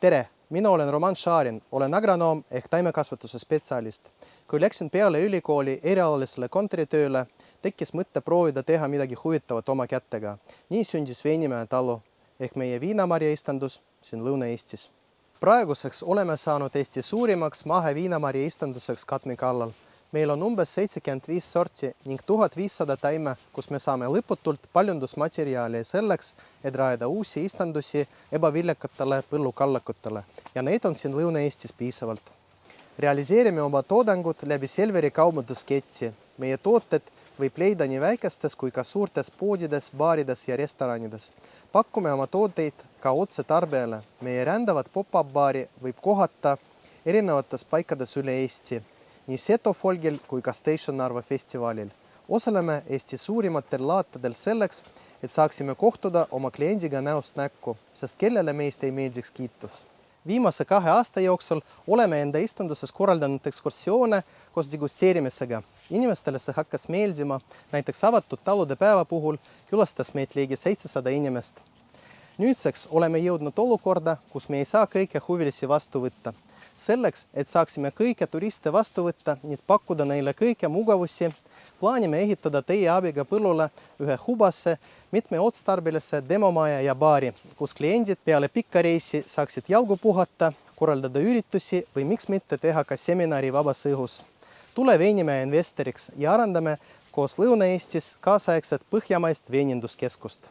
Tere, mina olen Roman Šarin, olen agronoom ehk taimekasvatuse spetsialist. Kui läksin peale ülikooli erialalisele kontoritööle, tekkis mõte proovida teha midagi huvitavat oma kätega. Nii sündis Veinimäe talu ehk meie viinamarjaistandus siin Lõuna-Eestis. Praeguseks oleme saanud Eesti suurimaks mahe viinamarjaistanduseks Katmi kallal. Meil on umbes 75 sorti ning 1500 taime, kus me saame lõputult paljundusmateriaali selleks, et rajada uusi istandusi ebaviljakatele põllukallakutele. Ja neid on siin Lõuna-Eestis piisavalt. Realiseerime oma toodangut läbi Selveri kaubandusketti. Meie tooted võib leida nii väikestes kui ka suurtes poodides, baarides ja restoranides. Pakume oma tooteid ka otse tarbijale. Meie rändavat pop-up baari võib kohata erinevates paikades üle Eesti. Nii Seto Folgil kui ka Station Narva festivalil. Osaleme Eesti suurimatel laatadel selleks, et saaksime kohtuda oma kliendiga näost näkku, sest kellele meist ei meeldiks kiitus. Viimase 2 aasta jooksul oleme enda istanduses korraldanud ekskursioone koos degusteerimisega. Inimestele see hakkas meeldima, näiteks avatud talude päeva puhul külastas meid ligi 700 inimest. Nüüdseks oleme jõudnud olukorda, kus me ei saa kõike huvilisi vastu võtta. Selleks, et saaksime kõike turiste vastu võtta ning pakkuda neile kõike mugavusi, plaanime ehitada teie abiga põllule ühe hubasse, mitmeotstarbelise demomaja ja baari, kus kliendid peale pikka reisi saaksid jalgu puhata, korraldada üritusi või miks mitte teha ka seminari vabas õhus. Tule Veinimäe investoriks ja arendame koos Lõuna-Eestis kaasaegset põhjamaist veeninduskeskust.